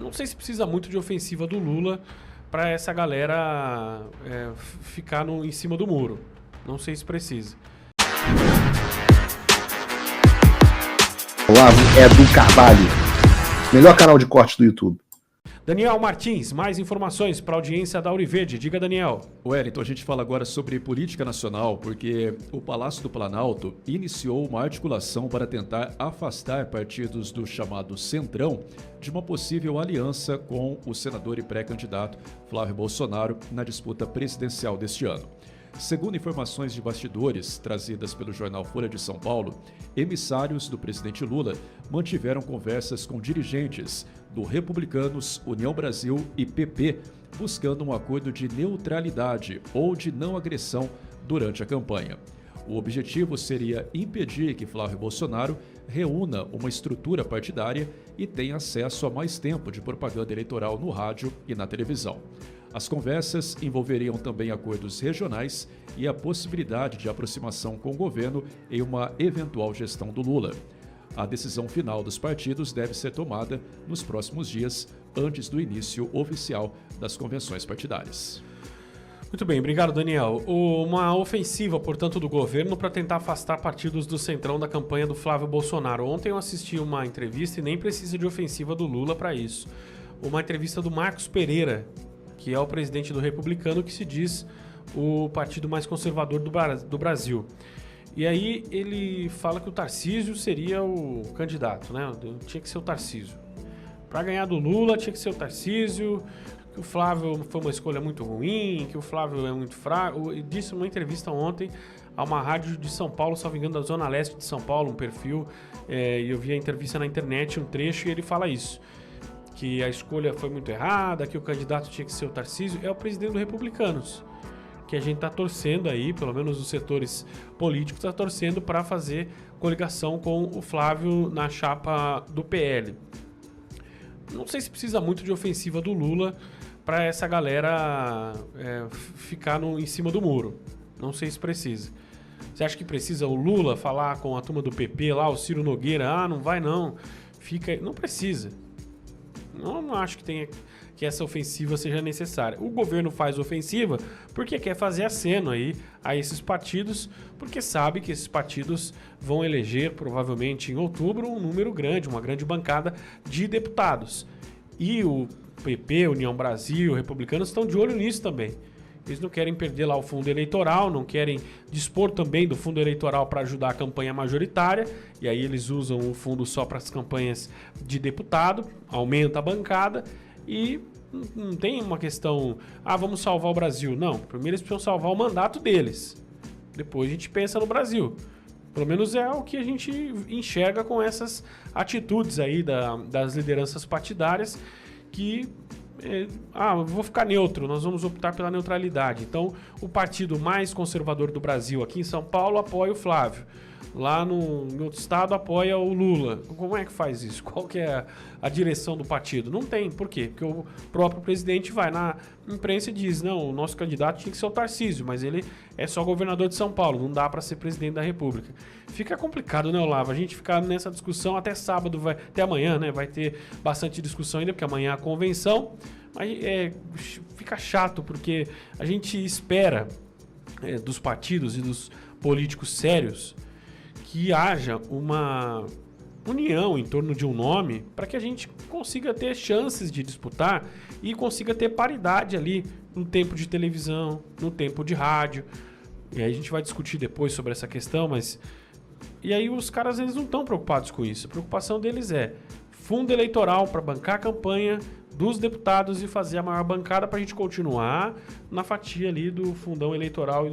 Não sei se precisa muito de ofensiva do Lula para essa galera ficar em cima do muro. Não sei se precisa. Olavo é do Carvalho, melhor canal de corte do YouTube. Daniel Martins, mais informações para a audiência da Auriverde. Diga, Daniel. Wellington, a gente fala agora sobre política nacional, porque o Palácio do Planalto iniciou uma articulação para tentar afastar partidos do chamado Centrão de uma possível aliança com o senador e pré-candidato Flávio Bolsonaro na disputa presidencial deste ano. Segundo informações de bastidores trazidas pelo jornal Folha de São Paulo, emissários do presidente Lula mantiveram conversas com dirigentes do Republicanos, União Brasil e PP, buscando um acordo de neutralidade ou de não agressão durante a campanha. O objetivo seria impedir que Flávio Bolsonaro reúna uma estrutura partidária e tenha acesso a mais tempo de propaganda eleitoral no rádio e na televisão. As conversas envolveriam também acordos regionais e a possibilidade de aproximação com o governo em uma eventual gestão do Lula. A decisão final dos partidos deve ser tomada nos próximos dias, antes do início oficial das convenções partidárias. Muito bem, obrigado, Daniel. Uma ofensiva, portanto, do governo para tentar afastar partidos do centrão da campanha do Flávio Bolsonaro. Ontem eu assisti uma entrevista e nem precisa de ofensiva do Lula para isso. Uma entrevista do Marcos Pereira, que é o presidente do Republicano, que se diz o partido mais conservador do Brasil. E aí ele fala que o Tarcísio seria o candidato, né? Tinha que ser o Tarcísio. Para ganhar do Lula tinha que ser o Tarcísio, que o Flávio foi uma escolha muito ruim, que o Flávio é muito fraco. Ele disse numa entrevista ontem a uma rádio de São Paulo, salvo engano, da Zona Leste de São Paulo, um perfil, e eu vi a entrevista na internet, um trecho, e ele fala isso. Que a escolha foi muito errada, que o candidato tinha que ser o Tarcísio, é o presidente do Republicanos, que a gente está torcendo aí, pelo menos os setores políticos, está torcendo para fazer coligação com o Flávio na chapa do PL. Não sei se precisa muito de ofensiva do Lula para essa galera ficar em cima do muro. Não sei se precisa. Você acha que precisa o Lula falar com a turma do PP lá, o Ciro Nogueira? Ah, não vai não. Não precisa. Não acho que essa ofensiva seja necessária. O governo faz ofensiva porque quer fazer aceno aí a esses partidos, porque sabe que esses partidos vão eleger, provavelmente em outubro, um número grande, uma grande bancada de deputados. E o PP, União Brasil, Republicanos estão de olho nisso também. Eles não querem perder lá o fundo eleitoral, não querem dispor também do fundo eleitoral para ajudar a campanha majoritária, e aí eles usam o fundo só para as campanhas de deputado, aumenta a bancada, e não tem uma questão, vamos salvar o Brasil. Não, primeiro eles precisam salvar o mandato deles, depois a gente pensa no Brasil. Pelo menos é o que a gente enxerga com essas atitudes aí das lideranças partidárias que... vou ficar neutro, nós vamos optar pela neutralidade. Então, o partido mais conservador do Brasil aqui em São Paulo apoia o Flávio. Lá em outro estado apoia o Lula. Como é que faz isso? Qual que é a direção do partido? Não tem. Por quê? Porque o próprio presidente vai na imprensa e diz, não, o nosso candidato tinha que ser o Tarcísio, mas ele é só governador de São Paulo, não dá para ser presidente da República. Fica complicado, né, Olavo? A gente ficar nessa discussão até sábado, até amanhã, né? Vai ter bastante discussão ainda, porque amanhã é a convenção. Mas fica chato, porque a gente espera dos partidos e dos políticos sérios que haja uma união em torno de um nome para que a gente consiga ter chances de disputar e consiga ter paridade ali no tempo de televisão, no tempo de rádio. E aí a gente vai discutir depois sobre essa questão, mas... E aí os caras, eles não estão preocupados com isso. A preocupação deles é fundo eleitoral para bancar a campanha dos deputados e fazer a maior bancada para a gente continuar na fatia ali do fundão eleitoral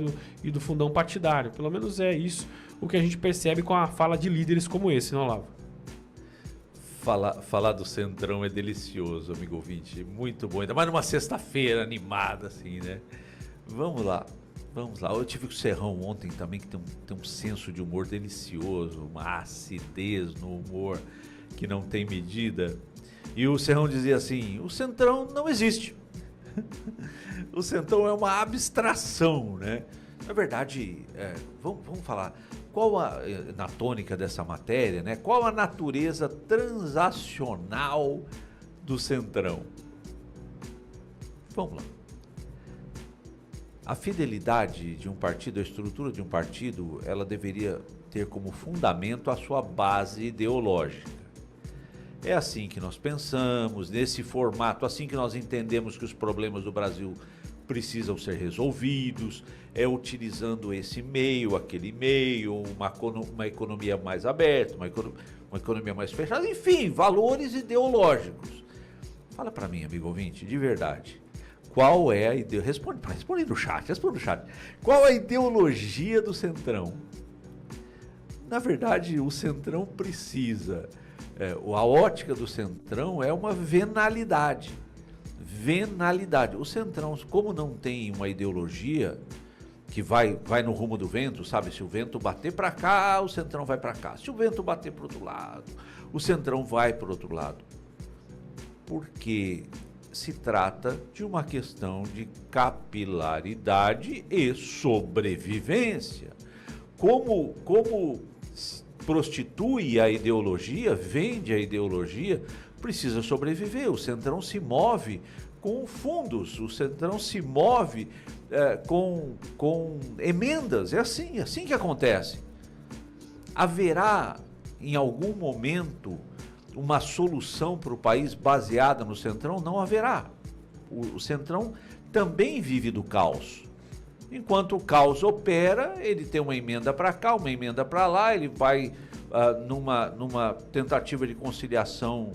e do fundão partidário. Pelo menos é isso o que a gente percebe com a fala de líderes como esse, não, Olavo? Falar do Centrão é delicioso, amigo ouvinte. Muito bom. Ainda mais numa sexta-feira animada, assim, né? Vamos lá. Eu tive com o Serrão ontem também, que tem um senso de humor delicioso, uma acidez no humor que não tem medida. E o Serrão dizia assim, o Centrão não existe. O Centrão é uma abstração, né? Na verdade, vamos falar, na tônica dessa matéria, né? Qual a natureza transacional do Centrão. Vamos lá. A fidelidade de um partido, a estrutura de um partido, ela deveria ter como fundamento a sua base ideológica. É assim que nós pensamos, nesse formato, assim que nós entendemos que os problemas do Brasil precisam ser resolvidos, é utilizando esse meio, aquele meio, uma economia mais aberta, uma economia mais fechada, enfim, valores ideológicos. Fala para mim, amigo ouvinte, de verdade, qual é a ideologia? Responde no chat. Qual a ideologia do Centrão? Na verdade, o Centrão precisa, a ótica do Centrão é uma venalidade. O Centrão, como não tem uma ideologia que vai no rumo do vento, sabe? Se o vento bater para cá, o Centrão vai para cá. Se o vento bater para o outro lado, o Centrão vai para o outro lado. Porque se trata de uma questão de capilaridade e sobrevivência. Como prostitui a ideologia, vende a ideologia, precisa sobreviver. O Centrão se move com fundos, o Centrão se move com emendas. É assim que acontece. Haverá, em algum momento, uma solução para o país baseada no Centrão? Não haverá. O Centrão também vive do caos. Enquanto o caos opera, ele tem uma emenda para cá, uma emenda para lá, ele vai numa tentativa de conciliação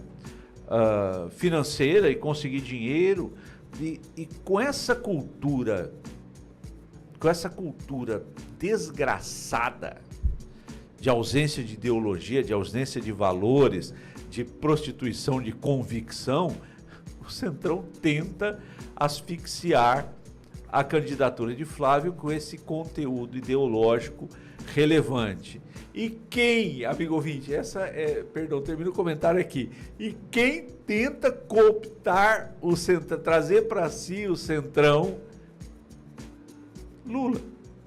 financeira e conseguir dinheiro. E com essa cultura desgraçada de ausência de ideologia, de ausência de valores, de prostituição de convicção, o Centrão tenta asfixiar a candidatura de Flávio com esse conteúdo ideológico relevante. E quem, amigo ouvinte, termina o comentário aqui. E quem tenta cooptar o Centrão, trazer para si o Centrão? Lula.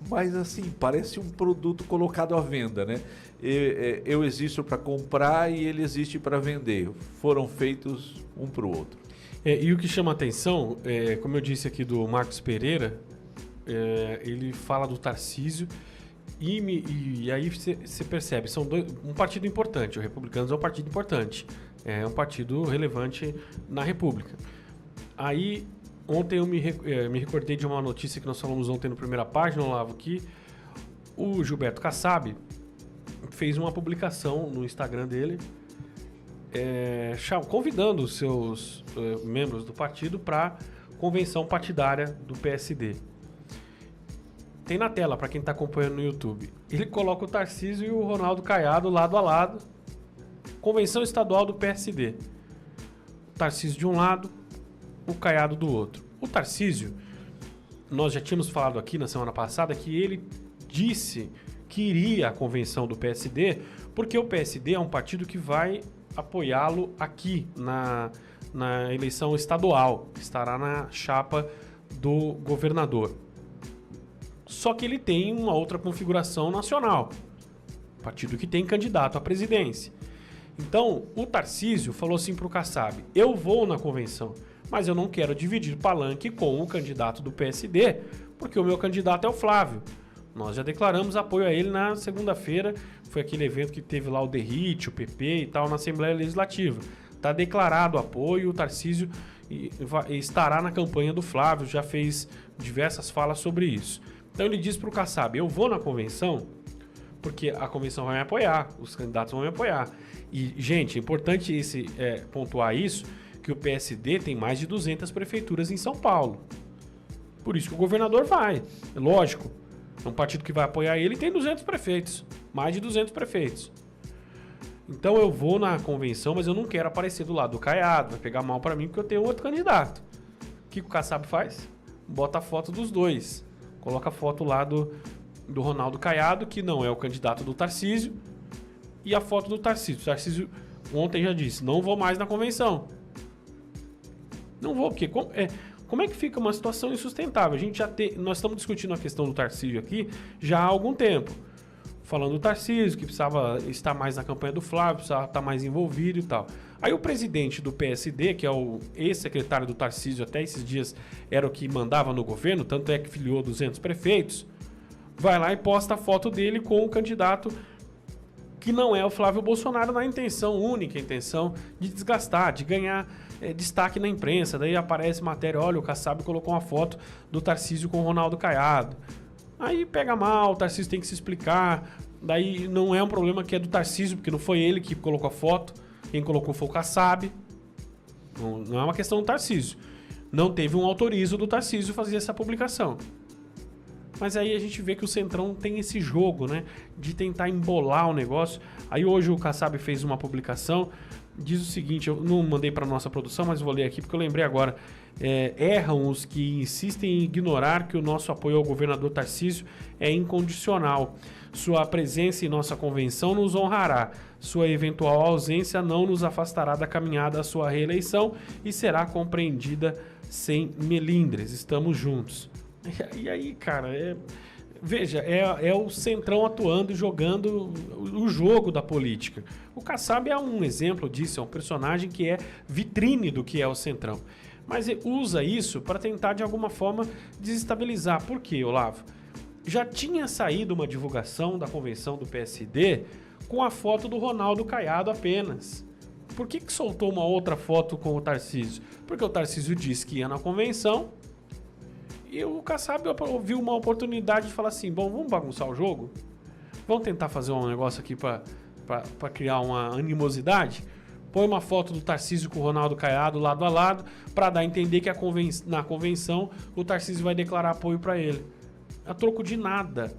Mas assim, parece um produto colocado à venda, né? Eu existo para comprar e ele existe para vender. Foram feitos um para o outro. E o que chama atenção, como eu disse aqui do Marcos Pereira, ele fala do Tarcísio e aí você percebe, são um partido importante, o Republicanos é um partido importante, é um partido relevante na República. Aí, ontem eu me recordei de uma notícia que nós falamos ontem no Primeira Página, Olavo, que o Gilberto Kassab fez uma publicação no Instagram dele, convidando os seus membros do partido para a convenção partidária do PSD. Tem na tela para quem está acompanhando no YouTube. Ele coloca o Tarcísio e o Ronaldo Caiado lado a lado. Convenção estadual do PSD. O Tarcísio de um lado, o Caiado do outro. O Tarcísio, nós já tínhamos falado aqui na semana passada que ele disse que iria à convenção do PSD, porque o PSD é um partido que vai apoiá-lo aqui na eleição estadual, que estará na chapa do governador. Só que ele tem uma outra configuração nacional, partido que tem candidato à presidência. Então, o Tarcísio falou assim para o Kassab: eu vou na convenção, mas eu não quero dividir palanque com o candidato do PSD, porque o meu candidato é o Flávio. Nós já declaramos apoio a ele na segunda-feira, foi aquele evento que teve lá o Derrite, o PP e tal, na Assembleia Legislativa. Está declarado apoio, o Tarcísio estará na campanha do Flávio, já fez diversas falas sobre isso. Então ele diz para o Kassab: eu vou na convenção porque a convenção vai me apoiar, os candidatos vão me apoiar. E, gente, é importante pontuar isso, que o PSD tem mais de 200 prefeituras em São Paulo. Por isso que o governador vai, é lógico. É um partido que vai apoiar ele e tem 200 prefeitos, mais de 200 prefeitos. Então eu vou na convenção, mas eu não quero aparecer do lado do Caiado, vai pegar mal para mim porque eu tenho outro candidato. O que o Kassab faz? Bota a foto dos dois. Coloca a foto lá do Ronaldo Caiado, que não é o candidato do Tarcísio, e a foto do Tarcísio. O Tarcísio ontem já disse: não vou mais na convenção. Não vou, porque como é que fica uma situação insustentável? Nós estamos discutindo a questão do Tarcísio aqui já há algum tempo. Falando do Tarcísio, que precisava estar mais na campanha do Flávio, precisava estar mais envolvido e tal. Aí o presidente do PSD, que é o ex-secretário do Tarcísio, até esses dias era o que mandava no governo, tanto é que filiou 200 prefeitos, vai lá e posta a foto dele com o candidato que não é o Flávio Bolsonaro, na única intenção de desgastar, de ganhar destaque na imprensa. Daí aparece matéria, olha, o Kassab colocou uma foto do Tarcísio com o Ronaldo Caiado. Aí pega mal, o Tarcísio tem que se explicar, daí não é um problema que é do Tarcísio, porque não foi ele que colocou a foto, quem colocou foi o Kassab. Não é uma questão do Tarcísio. Não teve um autorizo do Tarcísio fazer essa publicação. Mas aí a gente vê que o Centrão tem esse jogo, né? De tentar embolar o negócio. Aí hoje o Kassab fez uma publicação, diz o seguinte, eu não mandei para nossa produção, mas vou ler aqui porque eu lembrei agora. Erram os que insistem em ignorar que o nosso apoio ao governador Tarcísio é incondicional. Sua presença em nossa convenção nos honrará. Sua eventual ausência não nos afastará da caminhada à sua reeleição e será compreendida sem melindres. Estamos juntos. E aí, cara, veja, é o Centrão atuando e jogando o jogo da política. O Kassab é um exemplo disso, é um personagem que é vitrine do que é o Centrão. Mas ele usa isso para tentar, de alguma forma, desestabilizar. Por quê, Olavo? Já tinha saído uma divulgação da convenção do PSD com a foto do Ronaldo Caiado apenas. Por que soltou uma outra foto com o Tarcísio? Porque o Tarcísio disse que ia na convenção e o Kassab viu uma oportunidade de falar assim, bom, vamos bagunçar o jogo? Vamos tentar fazer um negócio aqui para criar uma animosidade? Põe uma foto do Tarcísio com o Ronaldo Caiado lado a lado para dar a entender que na convenção o Tarcísio vai declarar apoio para ele. A troco de nada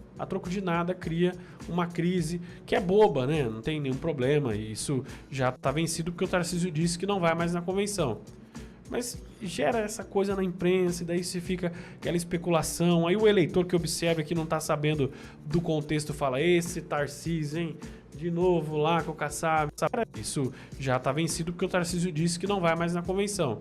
cria uma crise que é boba, né? Não tem nenhum problema, isso já está vencido porque o Tarcísio disse que não vai mais na convenção. Mas gera essa coisa na imprensa e daí se fica aquela especulação. Aí o eleitor que observa que não está sabendo do contexto fala, esse Tarcísio, hein? De novo lá com o Kassab. Isso já está vencido porque o Tarcísio disse que não vai mais na convenção.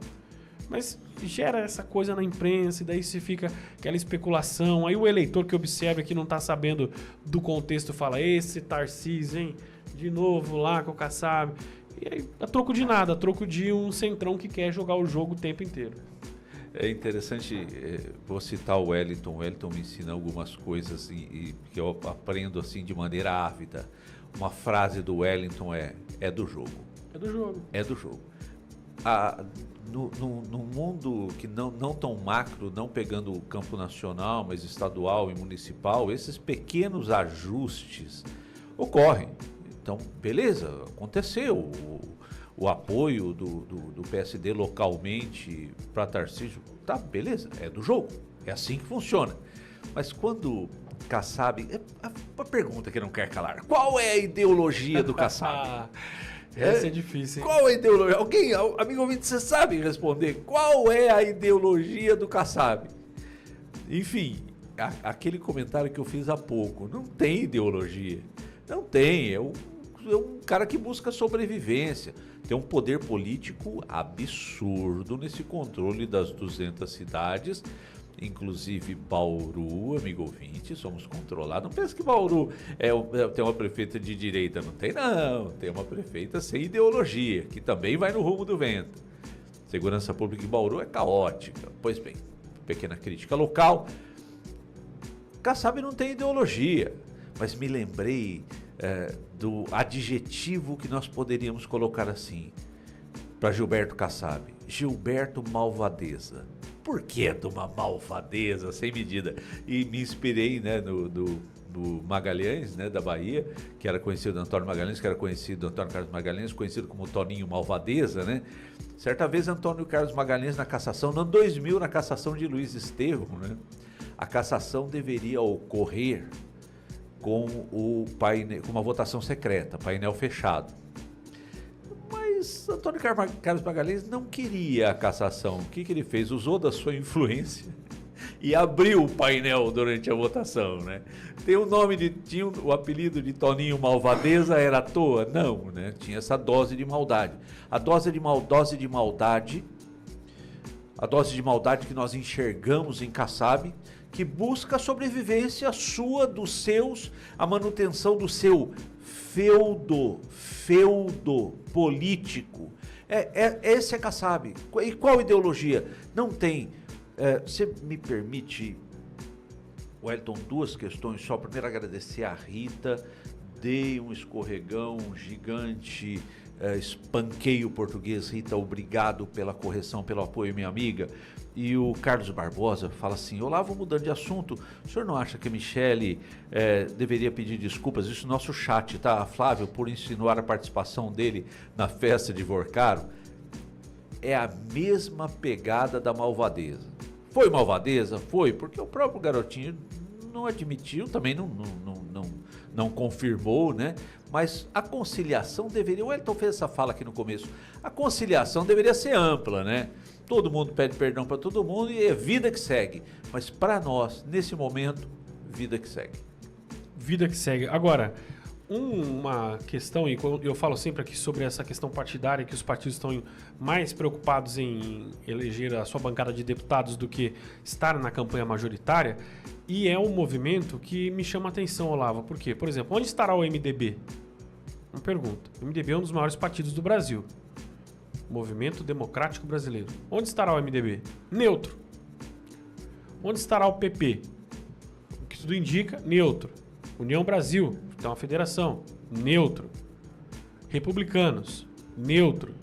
Mas gera essa coisa na imprensa e daí se fica aquela especulação. Aí o eleitor que observa que não está sabendo do contexto fala, esse Tarcísio, hein? De novo lá com o Kassab. E aí, a troco de nada, a troco de um Centrão que quer jogar o jogo o tempo inteiro. É interessante, vou citar o Wellington. O Wellington me ensina algumas coisas e que eu aprendo assim de maneira ávida. Uma frase do Wellington é do jogo. É do jogo. É do jogo. No mundo que não tão macro, não pegando o campo nacional, mas estadual e municipal, esses pequenos ajustes ocorrem. Então, beleza, aconteceu o apoio do PSD localmente para Tarcísio, tá, beleza, é do jogo, é assim que funciona. Mas quando Kassab, uma pergunta que não quer calar, qual é a ideologia do Kassab? Essa é difícil, hein? Qual é a ideologia? Alguém, amigo ouvinte, você sabe responder? Qual é a ideologia do Kassab? Enfim, aquele comentário que eu fiz há pouco, não tem ideologia. Não tem, é um cara que busca sobrevivência. Tem um poder político absurdo nesse controle das 200 cidades, inclusive Bauru, amigo ouvinte, somos controlados. Não pensa que Bauru tem uma prefeita de direita, não tem não. Tem uma prefeita sem ideologia, que também vai no rumo do vento. Segurança pública em Bauru é caótica. Pois bem, pequena crítica local. Kassab não tem ideologia, mas me lembrei do adjetivo que nós poderíamos colocar assim para Gilberto Kassab. Gilberto Malvadeza. Por que de uma malvadeza sem medida? E me inspirei, né, no Magalhães, né, da Bahia, que era conhecido Antônio Magalhães, que era conhecido Antônio Carlos Magalhães, conhecido como Toninho Malvadeza, né? Certa vez Antônio Carlos Magalhães na cassação, no ano 2000, na cassação de Luiz Estevão, né? A cassação deveria ocorrer com uma votação secreta, painel fechado. Mas Antônio Carlos Magalhães não queria a cassação. O que ele fez? Usou da sua influência e abriu o painel durante a votação, né? Tinha o apelido de Toninho Malvadeza, era à toa? Não, né? Tinha essa dose de maldade. A dose de maldade que nós enxergamos em Kassab, que busca a sobrevivência sua, dos seus, a manutenção do seu feudo político. Esse é Kassab. E qual ideologia? Não tem. Você me permite, Wellington, duas questões só. Primeiro, agradecer a Rita. Dei um escorregão gigante, espanquei o português. Rita, obrigado pela correção, pelo apoio, minha amiga. E o Carlos Barbosa fala assim: Olavo, mudando de assunto, o senhor não acha que a Michele deveria pedir desculpas? Isso no nosso chat, tá, Flávio, por insinuar a participação dele na festa de Vorcaro. É a mesma pegada da malvadeza. Foi malvadeza? Foi, porque o próprio garotinho não admitiu, também não confirmou, né? Mas a conciliação deveria... O Wellington fez essa fala aqui no começo. A conciliação deveria ser ampla, né? Todo mundo pede perdão para todo mundo e é vida que segue. Mas para nós, nesse momento, vida que segue. Vida que segue. Agora, uma questão, e eu falo sempre aqui sobre essa questão partidária, que os partidos estão mais preocupados em eleger a sua bancada de deputados do que estar na campanha majoritária, e é um movimento que me chama a atenção, Olavo. Por quê? Por exemplo, onde estará o MDB? Uma pergunta. O MDB é um dos maiores partidos do Brasil. Movimento Democrático Brasileiro. Onde estará o MDB? Neutro. Onde estará o PP? O que tudo indica, neutro. União Brasil, que é uma federação, neutro. Republicanos, neutro.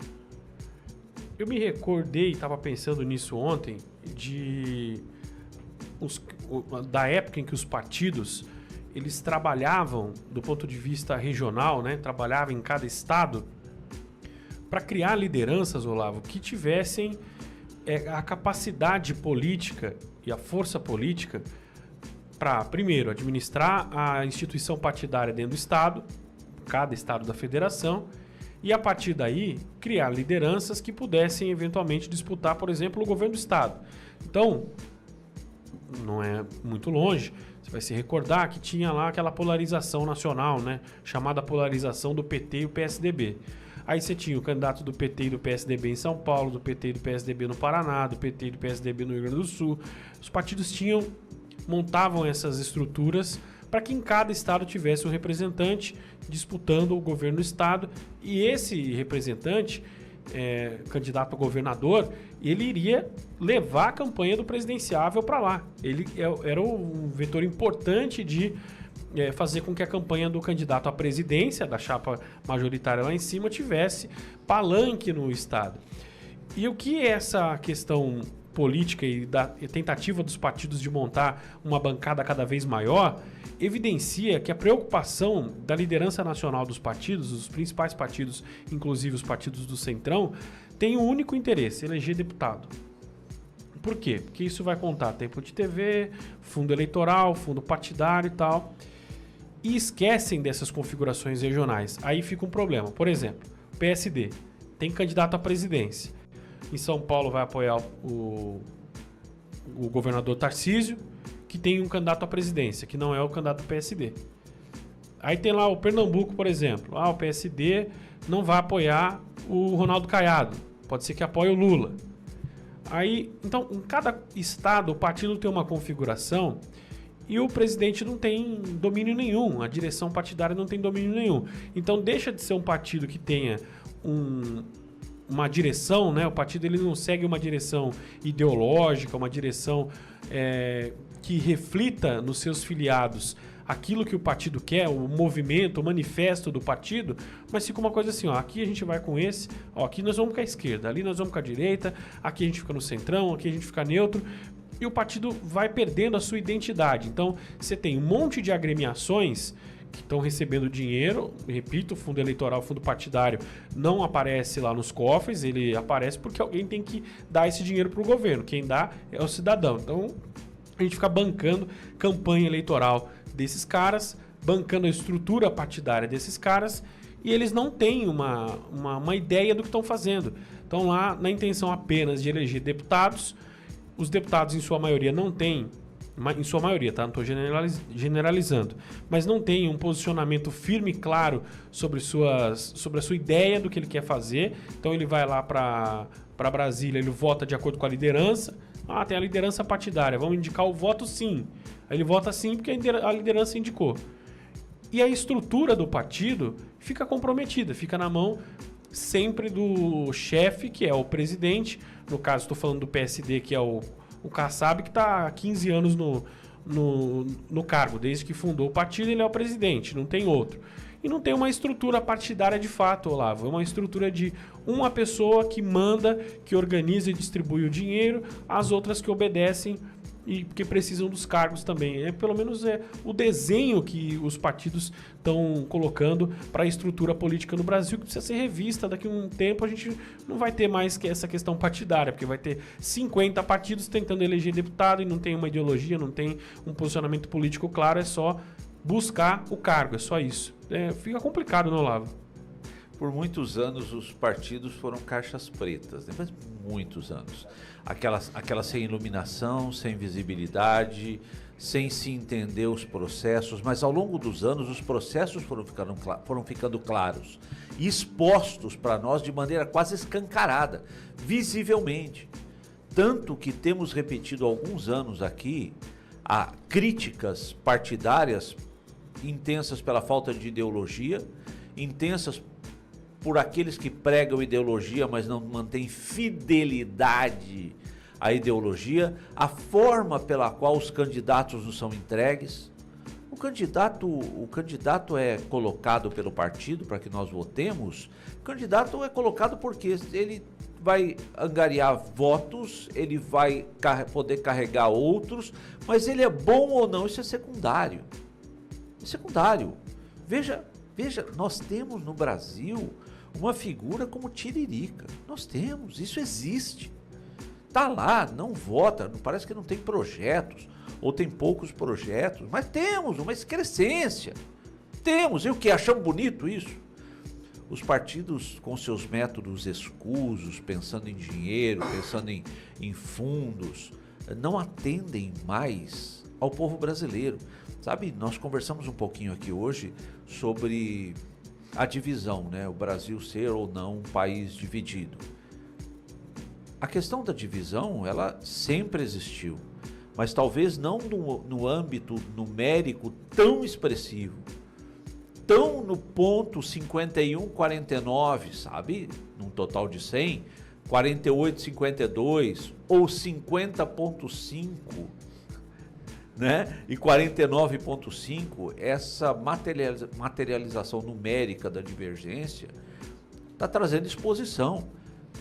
Eu me recordei, estava pensando nisso ontem, da época em que os partidos eles trabalhavam do ponto de vista regional, né? Trabalhavam em cada estado para criar lideranças, Olavo, que tivessem a capacidade política e a força política para, primeiro, administrar a instituição partidária dentro do estado, cada estado da federação, e a partir daí criar lideranças que pudessem eventualmente disputar, por exemplo, o governo do estado. Então, não é muito longe, você vai se recordar que tinha lá aquela polarização nacional, né, chamada polarização do PT e o PSDB. Aí você tinha o candidato do PT e do PSDB em São Paulo, do PT e do PSDB no Paraná, do PT e do PSDB no Rio Grande do Sul. Os partidos montavam essas estruturas para que em cada estado tivesse um representante disputando o governo do estado, e esse representante, candidato a governador, ele iria levar a campanha do presidenciável para lá. Ele era um vetor importante de fazer com que a campanha do candidato à presidência, da chapa majoritária lá em cima, tivesse palanque no estado. E o que essa questão política e da tentativa dos partidos de montar uma bancada cada vez maior evidencia que a preocupação da liderança nacional dos partidos, dos principais partidos, inclusive os partidos do Centrão, tem um único interesse: eleger deputado. Por quê? Porque isso vai contar tempo de TV, fundo eleitoral, fundo partidário e tal. E esquecem dessas configurações regionais. Aí fica um problema. Por exemplo, o PSD tem candidato à presidência. Em São Paulo vai apoiar o governador Tarcísio, que tem um candidato à presidência, que não é o candidato do PSD. Aí tem lá o Pernambuco, por exemplo. O PSD não vai apoiar o Ronaldo Caiado. Pode ser que apoie o Lula. Aí, então, em cada estado, o partido tem uma configuração e o presidente não tem domínio nenhum, a direção partidária não tem domínio nenhum. Então deixa de ser um partido que tenha uma direção, né? O partido ele não segue uma direção ideológica, uma direção que reflita nos seus filiados aquilo que o partido quer, o movimento, o manifesto do partido, mas fica uma coisa assim, aqui a gente vai com esse, aqui nós vamos com a esquerda, ali nós vamos com a direita, aqui a gente fica no centrão, aqui a gente fica neutro. E o partido vai perdendo a sua identidade. Então, você tem um monte de agremiações que estão recebendo dinheiro. Repito, o fundo eleitoral, o fundo partidário não aparece lá nos cofres. Ele aparece porque alguém tem que dar esse dinheiro para o governo. Quem dá é o cidadão. Então, a gente fica bancando campanha eleitoral desses caras, bancando a estrutura partidária desses caras, e eles não têm uma ideia do que estão fazendo. Estão lá na intenção apenas de eleger deputados. Os deputados, em sua maioria, não têm, em sua maioria, tá? Não estou generalizando, mas não tem um posicionamento firme e claro sobre a sua ideia do que ele quer fazer. Então ele vai lá para Brasília, ele vota de acordo com a liderança. Tem a liderança partidária, vamos indicar o voto sim. Aí ele vota sim porque a liderança indicou. E a estrutura do partido fica comprometida, fica na mão, sempre do chefe, que é o presidente. No caso, estou falando do PSD, que é o Kassab, que está há 15 anos no cargo. Desde que fundou o partido, ele é o presidente, não tem outro. E não tem uma estrutura partidária de fato, Olavo. É uma estrutura de uma pessoa que manda, que organiza e distribui o dinheiro, as outras que obedecem e que precisam dos cargos também. Pelo menos é o desenho que os partidos estão colocando para a estrutura política no Brasil, que precisa ser revista. Daqui a um tempo a gente não vai ter mais essa questão partidária, porque vai ter 50 partidos tentando eleger deputado e não tem uma ideologia, não tem um posicionamento político claro, é só buscar o cargo, é só isso. Fica complicado, não, Olavo? Por muitos anos os partidos foram caixas pretas, né? Mas muitos anos. Aquelas sem iluminação, sem visibilidade, sem se entender os processos, mas ao longo dos anos os processos foram ficando claros e expostos para nós de maneira quase escancarada, visivelmente. Tanto que temos repetido há alguns anos aqui a críticas partidárias intensas pela falta de ideologia, intensas por aqueles que pregam ideologia, mas não mantêm fidelidade à ideologia, a forma pela qual os candidatos nos são entregues. O candidato é colocado pelo partido para que nós votemos. O candidato é colocado porque ele vai angariar votos, ele vai poder carregar outros, mas ele é bom ou não, isso é secundário. É secundário. Veja, nós temos no Brasil uma figura como Tiririca. Nós temos, isso existe. Está lá, não vota, parece que não tem projetos, ou tem poucos projetos, mas temos uma excrescência. Temos, e o que? Achamos bonito isso? Os partidos com seus métodos escusos, pensando em dinheiro, pensando em fundos, não atendem mais ao povo brasileiro. Sabe, nós conversamos um pouquinho aqui hoje sobre a divisão, né? O Brasil ser ou não um país dividido. A questão da divisão, ela sempre existiu, mas talvez não no âmbito numérico tão expressivo, tão no ponto 51-49, sabe? Num total de 100, 48-52 ou 50.5, né? E 49.5, essa materialização numérica da divergência está trazendo exposição.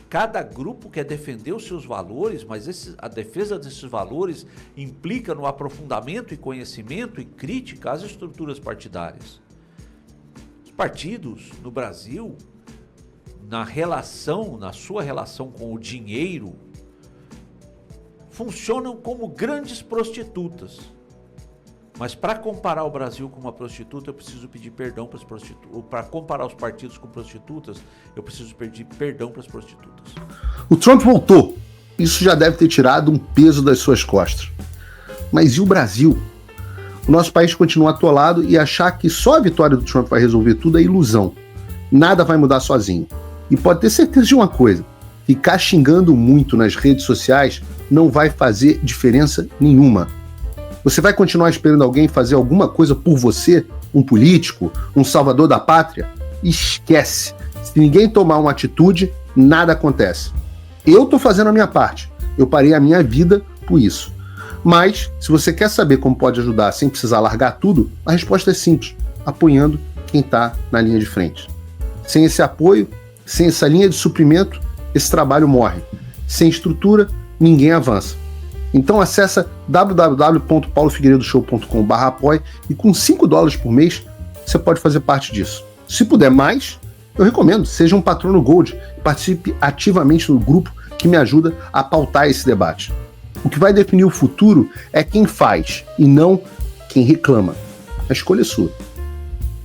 Cada grupo quer defender os seus valores, mas a defesa desses valores implica no aprofundamento e conhecimento e crítica às estruturas partidárias. Os partidos no Brasil, na sua relação com o dinheiro, funcionam como grandes prostitutas. Mas para comparar o Brasil com uma prostituta, eu preciso pedir perdão para as prostitutas. Para comparar os partidos com prostitutas, eu preciso pedir perdão para as prostitutas. O Trump voltou. Isso já deve ter tirado um peso das suas costas. Mas e o Brasil? O nosso país continua atolado e achar que só a vitória do Trump vai resolver tudo é ilusão. Nada vai mudar sozinho. E pode ter certeza de uma coisa: ficar xingando muito nas redes sociais não vai fazer diferença nenhuma. Você vai continuar esperando alguém fazer alguma coisa por você? Um político? Um salvador da pátria? Esquece. Se ninguém tomar uma atitude, nada acontece. Eu tô fazendo a minha parte. Eu parei a minha vida por isso. Mas, se você quer saber como pode ajudar sem precisar largar tudo, a resposta é simples: apoiando quem tá na linha de frente. Sem esse apoio, sem essa linha de suprimento, esse trabalho morre. Sem estrutura, ninguém avança. Então acessa www.paulofigueiredoshow.com/apoie e com $5 por mês você pode fazer parte disso. Se puder mais, eu recomendo, seja um patrono Gold e participe ativamente no grupo que me ajuda a pautar esse debate. O que vai definir o futuro é quem faz e não quem reclama. A escolha é sua.